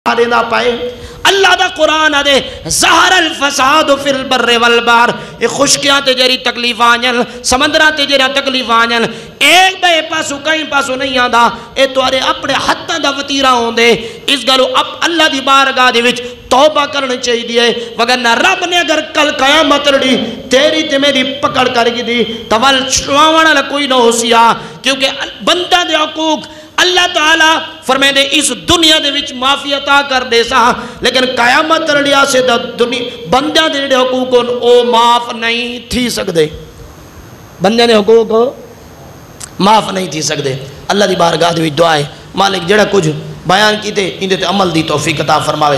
نہ پائے اللہ دا قرآن آدھے ظہر الفساد فی البر والبحر اے خشکیاں تے جیری تکلیف آنجل سمندرہ تے جیری تکلیف آنجل ایک بے پاسو کہیں پاسو نہیں آدھا اے توارے اپنے حتہ دا وطیرہ ہوں دے اس گلو اب اللہ دی بارگاہ دے وچ توبہ کرنے چاہیے دیئے وگرنہ رب نے اگر کل قیامت رڑی تیری تے میری پکڑ کر گی دی تول شوانا لکوئی نہ ہو سیا کیونکہ بندہ دے حقوق اللہ تعالیٰ فرمائے دے اس دنیا دے وچ معافی عطا کر دے سا لیکن قیامت رڑیا سے بندہ دے حقوق او معاف نہیں تھی سکدے بندہ دے حقوق معاف نہیں تھی سکدے اللہ دی بارگاہ دے وچ دعا ہے مالک جڑا کچھ بیان کیتے اندے تے عمل دی توفیق عطا فرماوے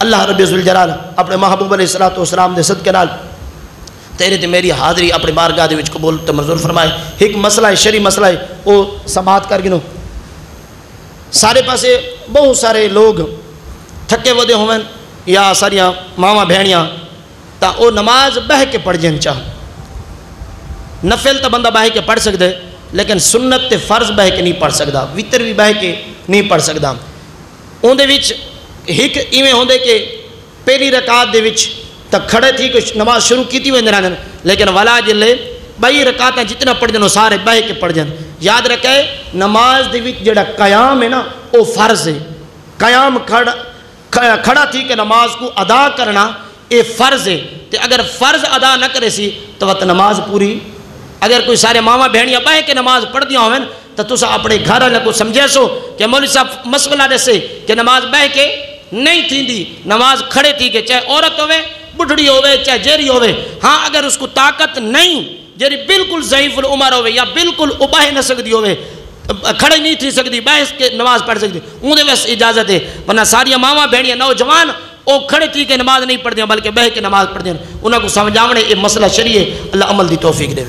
اللہ رب ذوالجلال اپنے محبوب علیہ السلام دے صدقے نال تیرے تے میری حاضری اپنے بارگاہ دے وچ قبول تے منظور فرمائے ایک مسئلہ ہے شرعی مسئلہ ہے او سماعت کر گنو سارے پاسے بہت سارے لوگ تھکے ودے ہوئیں یا ساریاں ماما بھینیاں تا او نماز بہ کے پڑھ جن چاہ نفل تا بندہ بہ کے پڑھ سکتے لیکن سنت تے فرض بہ کے نہیں پڑھ سکتا وطر بھی بہ کے نہیں پڑھ سکتا ان دے وچ ایک ایویں ہوندے کہ پہلی رکعت دے وچ تک کھڑے تھی کہ نماز شروع کیتی ہوئے اندران لیکن ولا جلے بائی رکعتاں جتنا پڑھ جنو سارے بہ کے پڑھ جن یاد رکھے نماز دے وچ جڑا قیام ہے نا او فرض ہے قیام کھڑا تھی کہ نماز کو ادا کرنا اے فرض ہے تے اگر فرض ادا نہ کرے سی تو وقت نماز پوری اگر کوئی سارے ماما بہنیاں بہ کے نماز پڑھ دیا ہوئیں تو تسا اپنے گھر والے کو سمجھے سو کہ مولوی صاحب مسئلہ دسے کہ نماز بہ کے نہیں تھی دی نماز کھڑے تھی کہ چاہے عورت ہوئے بڑھڑی ہوئے چاہے جیری ہوئے ہاں اگر اس کو طاقت نہیں جیری بالکل ضعیف العمر ہوئے یا بالکل اباہ نہ سکتی ہوئے کھڑے نہیں تھی سکتی بحث کے نماز پڑھ سکتی انہیں بس اجازت ہے ورنہ ساری ماما بہنیاں نوجوان او کھڑے تھی کہ نماز نہیں پڑھ دیا بلکہ بہ کے نماز پڑھ دیا انہوں کو سمجھاونے یہ مسئلہ شریع ہے اللہ عمل دی توفیق دے